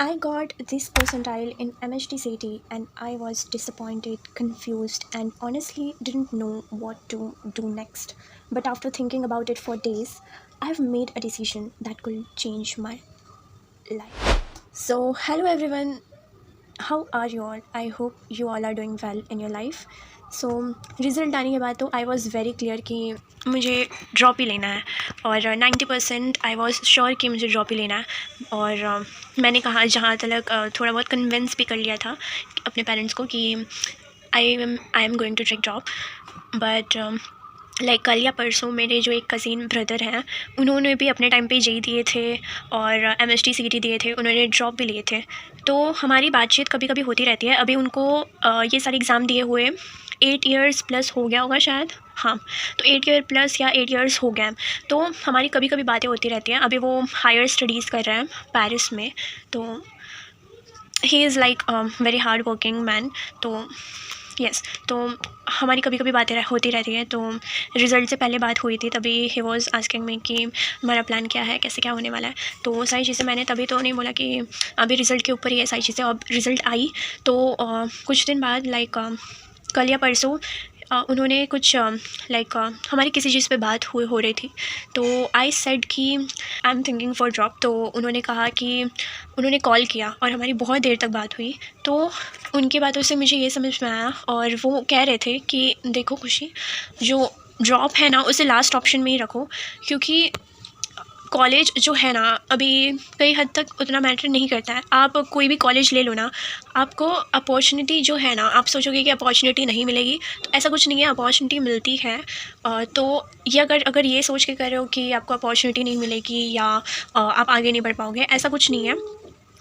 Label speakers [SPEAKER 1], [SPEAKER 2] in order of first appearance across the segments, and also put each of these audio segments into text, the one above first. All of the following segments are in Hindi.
[SPEAKER 1] I got this percentile in MHTCT and I was disappointed, confused, and honestly didn't know what to do next. But after thinking about it for days, I've made a decision that could change my life. So, hello everyone, how are you all? I hope you all are doing well in your life. So result आने के बाद तो आई वॉज़ वेरी क्लियर कि मुझे ड्रॉप ही लेना है और 90% आई वॉज़ श्योर कि मुझे ड्रॉप ही लेना है। और मैंने कहा जहाँ तक थोड़ा बहुत कन्विंस भी कर लिया था अपने पेरेंट्स को कि I am going to take drop. But like कल या परसों मेरे जो एक कज़िन ब्रदर हैं उन्होंने भी अपने टाइम पे जेई दिए थे और MHT CT दिए थे, उन्होंने ड्रॉप भी लिए थे। तो हमारी बातचीत कभी कभी होती रहती है। अभी उनको ये सारे एग्ज़ाम दिए हुए 8 इयर्स प्लस हो गया होगा शायद, हाँ। तो 8 ईयर प्लस या 8 इयर्स हो गए, तो हमारी कभी कभी बातें होती रहती हैं। अभी वो हायर स्टडीज़ कर रहे हैं पेरिस में। तो he is like very hard working man. तो यस, तो हमारी कभी कभी बातें होती रहती हैं। तो रिज़ल्ट से पहले बात हुई थी, तभी ही वॉज आस्किंग मी कि हमारा प्लान क्या है, कैसे क्या होने वाला है। तो वो सारी चीज़ें मैंने तभी तो नहीं बोला कि अभी रिज़ल्ट के ऊपर ही है सारी चीज़ें। अब रिज़ल्ट आई तो कुछ दिन बाद लाइक कल या परसों उन्होंने कुछ लाइक हमारी किसी चीज़ पे बात हो रही थी। तो आई सेड कि I am thinking for drop. तो उन्होंने कहा कि उन्होंने कॉल किया और हमारी बहुत देर तक बात हुई। तो उनकी बातों से मुझे ये समझ में आया और वो कह रहे थे कि देखो खुशी, जो ड्रॉप है ना उसे लास्ट ऑप्शन में ही रखो, क्योंकि कॉलेज जो है ना अभी कई हद तक उतना मैटर नहीं करता है। आप कोई भी कॉलेज ले लो ना, आपको अपॉर्चुनिटी जो है ना, आप सोचोगे कि अपॉर्चुनिटी नहीं मिलेगी, तो ऐसा कुछ नहीं है, अपॉर्चुनिटी मिलती है। तो ये अगर ये सोच के कर रहे हो कि आपको अपॉर्चुनिटी नहीं मिलेगी या आप आगे नहीं बढ़ पाओगे, ऐसा कुछ नहीं है।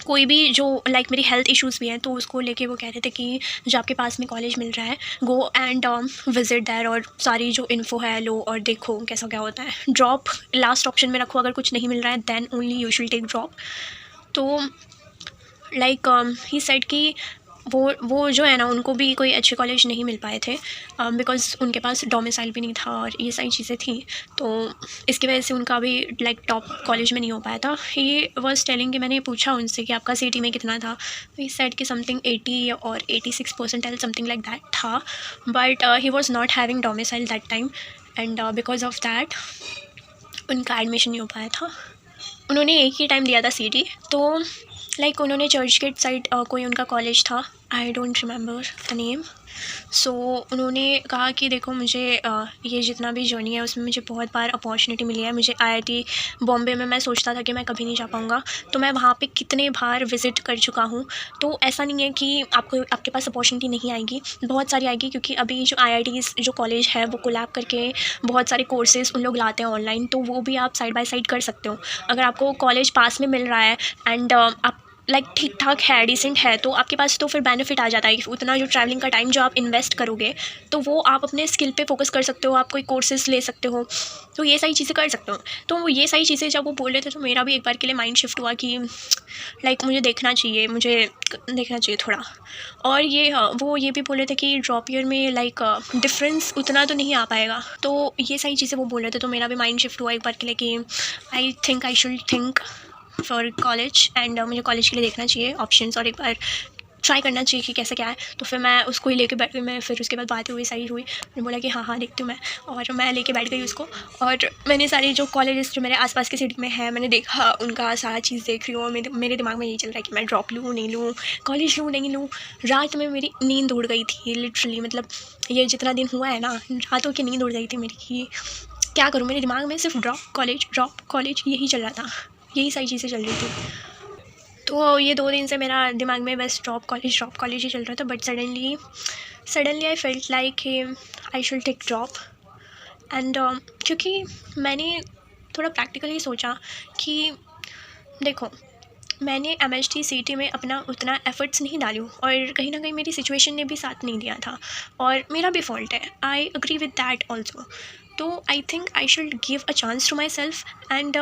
[SPEAKER 1] कोई भी जो लाइक मेरी हेल्थ इश्यूज़ भी हैं तो उसको लेके वो कह रहे थे कि जो आपके पास में कॉलेज मिल रहा है गो एंड विज़िट दैर और सारी जो इन्फो है लो और देखो कैसा क्या होता है। ड्रॉप लास्ट ऑप्शन में रखो, अगर कुछ नहीं मिल रहा है then only you should take drop. तो लाइक ही सेड कि वो जो है ना उनको भी कोई अच्छे कॉलेज नहीं मिल पाए थे बिकॉज़ उनके पास डोमिसाइल भी नहीं था और ये सारी चीज़ें थी। तो इसकी वजह से उनका भी लाइक टॉप कॉलेज में नहीं हो पाया था। ही वाज टेलिंग कि मैंने पूछा उनसे कि आपका सीटी में कितना था, तो ही सेड कि समथिंग 80 और 86 परसेंटाइल समथिंग लाइक दैट था। But he was not having domicile that time and because of that उनका एडमिशन नहीं हो पाया था। उन्होंने एक ही टाइम दिया था सीटी। तो लाइक उन्होंने चर्च गेट साइड कोई उनका कॉलेज था, I don't remember the name. So उन्होंने कहा कि देखो मुझे ये जितना भी जर्नी है उसमें मुझे बहुत बार अपॉर्चुनिटी मिली है। मुझे IIT बॉम्बे में मैं सोचता था कि मैं कभी नहीं जा पाऊँगा, तो मैं वहाँ पे कितने बार विज़िट कर चुका हूँ। तो ऐसा नहीं है कि आपके पास अपॉर्चुनिटी नहीं आएगी, बहुत सारी आएगी, क्योंकि अभी जो IITs जो कॉलेज है वो कोलैब करके बहुत सारे कोर्सेज़ उन लोग लाते हैं ऑनलाइन, तो वो भी आप साइड बाय साइड कर सकते हो। अगर आपको कॉलेज पास में मिल रहा है एंड आप लाइक ठीक ठाक है, डिसेंट है, तो आपके पास तो फिर बेनिफिट आ जाता है कि उतना जो ट्रैवलिंग का टाइम जो आप इन्वेस्ट करोगे तो वो आप अपने स्किल पे फोकस कर सकते हो, आप कोई कोर्सेज ले सकते हो, तो ये सारी चीज़ें कर सकते हो। तो ये सारी चीज़ें जब वो बोल रहे थे तो मेरा भी एक बार के लिए माइंड शिफ्ट हुआ कि लाइक मुझे देखना चाहिए थोड़ा। और ये वो ये भी बोल रहे थे कि ड्रॉप ईयर में लाइक डिफरेंस उतना तो नहीं आ पाएगा। तो ये सारी चीज़ें वो बोल रहे थे, तो मेरा भी माइंड शिफ्ट हुआ एक बार के लिए कि आई think I should think for college and मुझे कॉलेज के लिए देखना चाहिए ऑप्शंस और एक बार ट्राई करना चाहिए कि कैसा क्या है। तो फिर मैं उसको ही लेके बैठ गई। मैं फिर उसके बाद बातें हुई, सही हुई, मैंने बोला कि हाँ हाँ देखती हूँ मैं, और मैं लेके बैठ गई उसको। और मैंने सारी जो कॉलेजेस जो मेरे आसपास के सिटी में है मैंने देखा, उनका सारा चीज़ देख रही हूँ और मेरे दिमाग में यही चल रहा है कि मैं ड्रॉप लूँ नहीं लूँ, कॉलेज लूँ नहीं लूँ। रात में मेरी नींद उड़ गई थी लिटरली, मतलब ये जितना दिन हुआ है ना रातों की नींद उड़ गई थी मेरी कि क्या करूँ। मेरे दिमाग में सिर्फ ड्रॉप कॉलेज यही चल रहा था, यही सारी चीज़ें चल रही थी। तो ये 2 दिन से मेरा दिमाग में बस ड्रॉप कॉलेज ही चल रहा था। But suddenly I felt like I should take drop and क्योंकि मैंने थोड़ा प्रैक्टिकली सोचा कि देखो मैंने MHT CT में अपना उतना एफर्ट्स नहीं डालूँ और कहीं ना कहीं मेरी सिचुएशन ने भी साथ नहीं दिया था और मेरा भी फॉल्ट है, I agree with that also. तो I think I should give a chance to myself and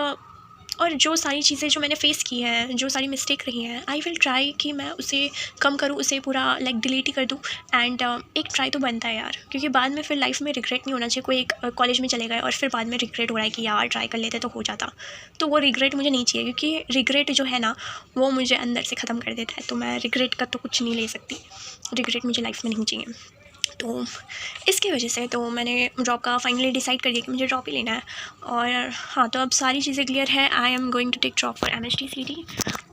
[SPEAKER 1] और जो सारी चीज़ें जो मैंने फ़ेस की हैं, जो सारी मिस्टेक रही हैं, आई विल ट्राई कि मैं उसे कम करूँ, उसे पूरा लाइक डिलीट ही कर दूँ। एंड एक ट्राई तो बनता है यार, क्योंकि बाद में फिर लाइफ में रिग्रेट नहीं होना चाहिए। कोई एक कॉलेज में चले गए और फिर बाद में रिग्रेट हो रहा है कि यार ट्राई कर लेते तो हो जाता, तो वो रिग्रेट मुझे नहीं चाहिए, क्योंकि रिग्रेट जो है ना वो मुझे अंदर से ख़त्म कर देता है। तो मैं रिग्रेट का तो कुछ नहीं ले सकती, रिग्रेट मुझे लाइफ में नहीं चाहिए। तो इसकी वजह से तो मैंने ड्रॉप का फाइनली डिसाइड कर दिया कि मुझे ड्रॉप ही लेना है। और हाँ, तो अब सारी चीज़ें क्लियर है। I am going to take drop for MHTCT।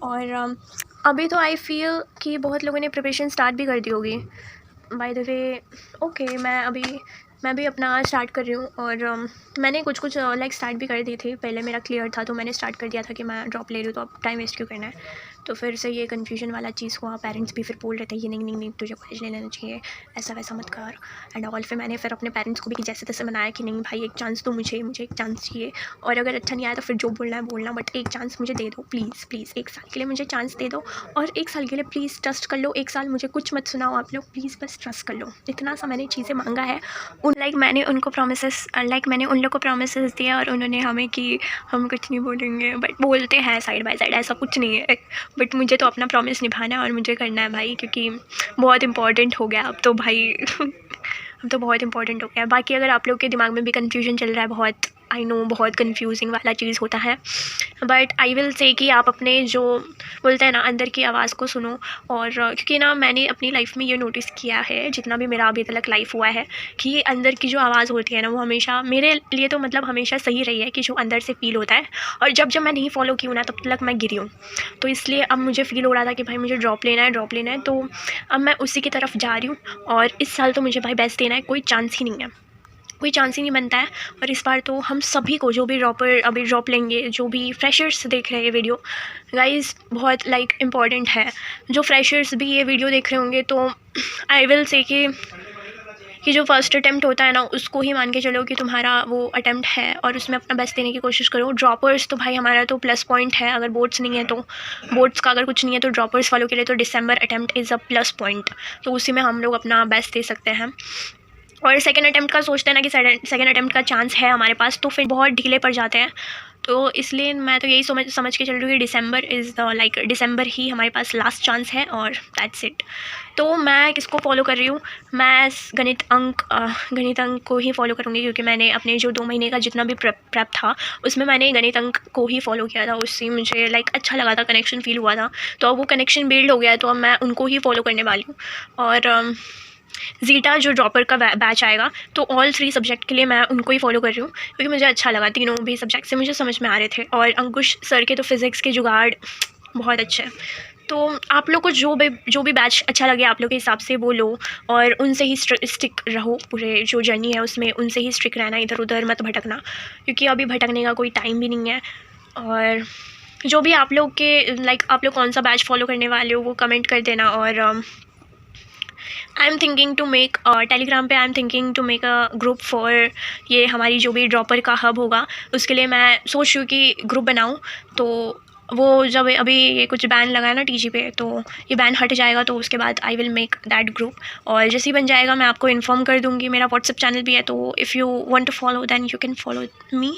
[SPEAKER 1] और अभी तो आई फील कि बहुत लोगों ने प्रिपरेशन स्टार्ट भी कर दी होगी। बाय द वे ओके, मैं भी अपना स्टार्ट कर रही हूँ। और मैंने कुछ लाइक स्टार्ट भी कर दी थी। पहले मेरा क्लियर था तो मैंने स्टार्ट कर दिया था कि मैं ड्रॉप ले रही हूँ, तो अब टाइम वेस्ट क्यों करना है। तो फिर से ये कन्फ्यूजन वाला चीज़ हुआ। पेरेंट्स भी फिर बोल रहे थे ये नहीं तुझे कॉलेज ले लेना चाहिए, ऐसा वैसा मत कर एंड ऑल। फिर मैंने फिर अपने पेरेंट्स को भी जैसे तैसे मनाया कि नहीं भाई, एक चांस तो मुझे एक चांस चाहिए, और अगर अच्छा नहीं आया तो फिर जो बोलना है बोलना, बट एक चांस मुझे दे दो प्लीज़ प्लीज़, एक साल के लिए मुझे चांस दे दो। और एक साल के लिए प्लीज़ ट्रस्ट कर लो, एक साल मुझे कुछ मत सुनाओ आप लोग, प्लीज़ बस ट्रस्ट कर लो। इतना सा मैंने चीज़ें मांगा है मैंने उन लोग को प्रोमिसेस दिया और उन्होंने हमें कि हम कुछ नहीं बोलेंगे, बट बोलते हैं साइड बाय साइड, ऐसा कुछ नहीं है। बट मुझे तो अपना प्रॉमिस निभाना है और मुझे करना है भाई, क्योंकि बहुत इंपॉर्टेंट हो गया अब तो भाई। अब तो बहुत इंपॉर्टेंट हो गया। बाकी अगर आप लोग के दिमाग में भी कन्फ्यूजन चल रहा है बहुत, आई नो बहुत कन्फ्यूजिंग वाला चीज़ होता है, बट आई विल से कि आप अपने जो बोलते हैं ना अंदर की आवाज़ को सुनो। और क्योंकि ना मैंने अपनी लाइफ में ये नोटिस किया है, जितना भी मेरा अभी तक लाइफ हुआ है, कि अंदर की जो आवाज़ होती है ना वो हमेशा मेरे लिए तो मतलब हमेशा सही रही है, कि जो अंदर से फ़ील होता है। और जब जब मैं नहीं फॉलो की हूँ ना तब तक मैं गिरी हूँ। तो इसलिए अब मुझे फ़ील हो रहा था कि भाई मुझे ड्रॉप लेना है, तो अब मैं उसी की तरफ जा रही हूँ। और इस साल तो मुझे भाई बेस्ट देना है, कोई चांस ही नहीं है, कोई चांस ही नहीं बनता है। और इस बार तो हम सभी को, जो भी ड्रॉपर अभी ड्रॉप लेंगे, जो भी फ्रेशर्स देख रहे हैं ये वीडियो, गाइस बहुत लाइक इम्पॉर्टेंट है। जो फ्रेशर्स भी ये वीडियो देख रहे होंगे तो आई विल से कि जो फर्स्ट अटैम्प्ट होता है ना उसको ही मान के चलो कि तुम्हारा वो अटैम्प्ट है, और उसमें अपना बेस्ट देने की कोशिश करो। ड्रॉपर्स तो भाई हमारा तो प्लस पॉइंट है, अगर बोर्ड्स नहीं है तो, बोर्ड्स का अगर कुछ नहीं है तो ड्रॉपर्स वालों के लिए तो December attempt is a plus point, तो उसी में हम लोग अपना बेस्ट दे सकते हैं। और सेकंड अटैम्प्ट का सोचते हैं ना कि सेकंड अटैम्प्ट का चांस है हमारे पास, तो फिर बहुत ढीले पड़ जाते हैं। तो इसलिए मैं तो यही समझ के चल रही हूँ कि दिसंबर ही हमारे पास लास्ट चांस है, और दैट्स इट। तो मैं किसको फॉलो कर रही हूँ, मैं गणित अंक को ही फॉलो करूँगी, क्योंकि मैंने अपने जो 2 महीने का जितना भी प्रेप था उसमें मैंने गणित अंक को ही फॉलो किया था। उससे मुझे लाइक अच्छा लगा था, कनेक्शन फील हुआ था, तो अब वो कनेक्शन बिल्ड हो गया है, तो अब मैं उनको ही फॉलो करने वाली हूँ। और ज़ीटा जो ड्रॉपर का बैच आएगा, तो ऑल 3 सब्जेक्ट के लिए मैं उनको ही फॉलो कर रही हूँ, क्योंकि मुझे अच्छा लगा, तीनों भी सब्जेक्ट से मुझे समझ में आ रहे थे। और अंकुश सर के तो फ़िज़िक्स के जुगाड़ बहुत अच्छे हैं। तो आप लोग को जो भी बैच अच्छा लगे आप लोग के हिसाब से वो लो, और उनसे ही स्टिक रहो, पूरे जो जर्नी है उसमें उनसे ही स्टिक रहना, इधर उधर मत भटकना, क्योंकि अभी भटकने का कोई टाइम भी नहीं है। और जो भी आप लोग के लाइक आप लोग कौन सा बैच फॉलो करने वाले हो वो कमेंट कर देना। और I am thinking to make Telegram पे, I am thinking to make a group for ये हमारी जो भी ड्रॉपर का हब होगा, उसके लिए मैं सोच रही हूँ कि ग्रुप बनाऊँ। तो वो जब अभी ये कुछ बैन लगा है ना TG पे, तो ये बैन हट जाएगा तो उसके बाद I will make that group, और जैसे ही बन जाएगा मैं आपको इन्फॉर्म कर दूँगी। मेरा व्हाट्सएप चैनल भी है, तो if you want to follow then you can follow me.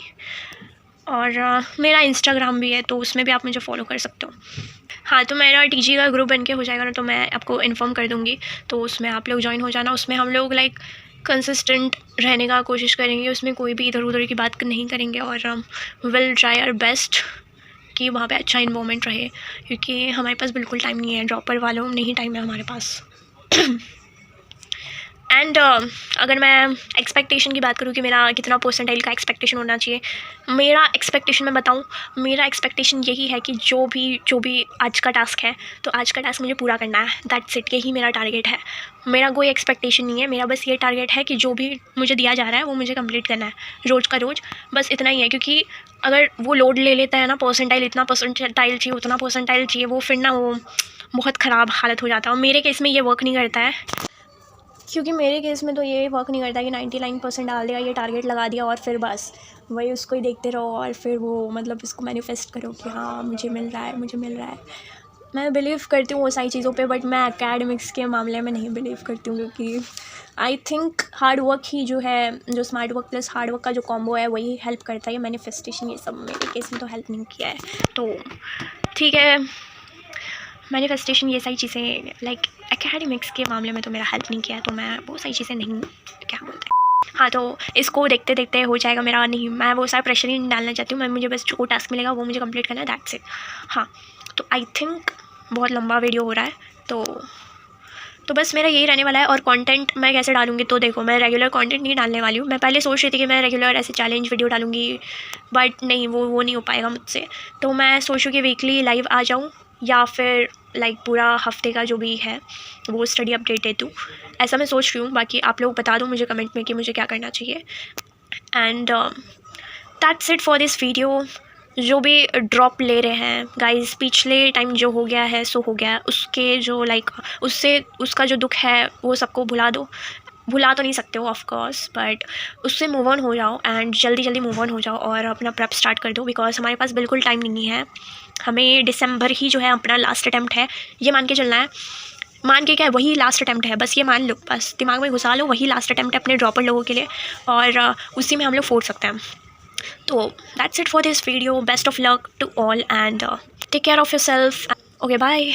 [SPEAKER 1] और मेरा इंस्टाग्राम भी है, तो उसमें भी आप मुझे फॉलो कर सकते हो। हाँ, तो मेरा TG का ग्रुप बन के हो जाएगा ना, तो मैं आपको इन्फॉर्म कर दूँगी, तो उसमें आप लोग ज्वाइन हो जाना। उसमें हम लोग लाइक कंसिस्टेंट रहने का कोशिश करेंगे, उसमें कोई भी इधर उधर की बात नहीं करेंगे, और विल ट्राई आवर बेस्ट कि वहाँ पे अच्छा इन्वॉल्वमेंट रहे, क्योंकि हमारे पास बिल्कुल टाइम नहीं है, ड्रॉपर वालों नहीं टाइम है हमारे पास। एंड अगर मैं एक्सपेक्टेशन की बात करूँ कि मेरा कितना परसेंटाइल का एक्सपेक्टेशन होना चाहिए, मेरा एक्सपेक्टेशन मैं बताऊँ, मेरा एक्सपेक्टेशन यही है कि जो भी आज का टास्क है, तो आज का टास्क मुझे पूरा करना है, दैट्स इट, यही मेरा टारगेट है। मेरा कोई एक्सपेक्टेशन नहीं है, मेरा बस ये टारगेट है कि जो भी मुझे दिया जा रहा है वो मुझे कंप्लीट करना है, रोज़ का रोज़, बस इतना ही है। क्योंकि अगर वो लोड ले लेता है ना, परसेंटाइल इतना परसेंटाइल चाहिए, उतना परसेंटाइल चाहिए, वो फिर ना वो बहुत ख़राब हालत हो जाता है। और मेरे केस में ये वर्क नहीं करता है, क्योंकि मेरे केस में तो ये वर्क नहीं करता कि 99% डाल दिया, ये टारगेट लगा दिया, और फिर बस वही उसको ही देखते रहो, और फिर वो मतलब इसको मैनिफेस्ट करो कि हाँ मुझे मिल रहा है, मुझे मिल रहा है। मैं बिलीव करती हूँ वो सारी चीज़ों पे, बट मैं एकेडमिक्स के मामले में नहीं बिलीव करती हूँ, क्योंकि आई थिंक हार्ड वर्क ही जो है, जो smart work plus hard work का जो कॉम्बो है वही हेल्प करता है। मैनिफेस्टेशन ये सब मेरे केस में तो हेल्प नहीं किया है, तो ठीक है। मैनिफेस्टेशन ये सारी चीज़ें लाइक एकेडमिक्स के मामले में तो मेरा हेल्प नहीं किया है, तो मैं वो सारी चीज़ें नहीं, क्या बोलते हैं, हाँ, तो इसको देखते देखते हो जाएगा मेरा। नहीं, मैं वो सारा प्रेशर ही नहीं डालना चाहती हूँ। मैं, मुझे बस जो टास्क मिलेगा वो मुझे कंप्लीट करना है, दैट्स इट। हाँ, तो आई थिंक बहुत लंबा वीडियो हो रहा है, तो बस मेरा यही रहने वाला है। और कंटेंट मैं कैसे डालूँगी, तो देखो, मैं रेगुलर कंटेंट नहीं डालने वाली हूँ। मैं पहले सोच रही थी कि मैं रेगुलर ऐसे चैलेंज वीडियो डालूँगी, बट नहीं, वो नहीं हो पाएगा मुझसे। तो मैं सोचूँ कि वीकली लाइव आ जाऊँ, या फिर लाइक पूरा हफ्ते का जो भी है वो स्टडी अपडेट दे दूँ, ऐसा मैं सोच रही हूँ। बाकी आप लोग बता दो मुझे कमेंट में कि मुझे क्या करना चाहिए। And that's it for this video. जो भी ड्रॉप ले रहे हैं गाइस, पिछले टाइम जो हो गया है सो हो गया है, उसके जो लाइक उससे उसका जो दुख है वो सबको भुला दो। भुला तो नहीं सकते हो ऑफ कोर्स, बट उससे मूव ऑन हो जाओ, एंड जल्दी जल्दी मूव ऑन हो जाओ और अपना प्रेप स्टार्ट कर दो, बिकॉज हमारे पास बिल्कुल टाइम नहीं है। हमें दिसंबर ही जो है अपना लास्ट अटैम्प्ट है, ये मान के चलना है। मान के क्या है, वही लास्ट अटैम्प्ट है, बस ये मान लो, बस दिमाग में घुसा लो, वही लास्ट अटैम्प्ट है अपने ड्रॉपर लोगों के लिए, और उसी में हम लोग फोड़ सकते हैं। तो that's it for this video. Best of luck to all, and take care of yourself. Okay, bye.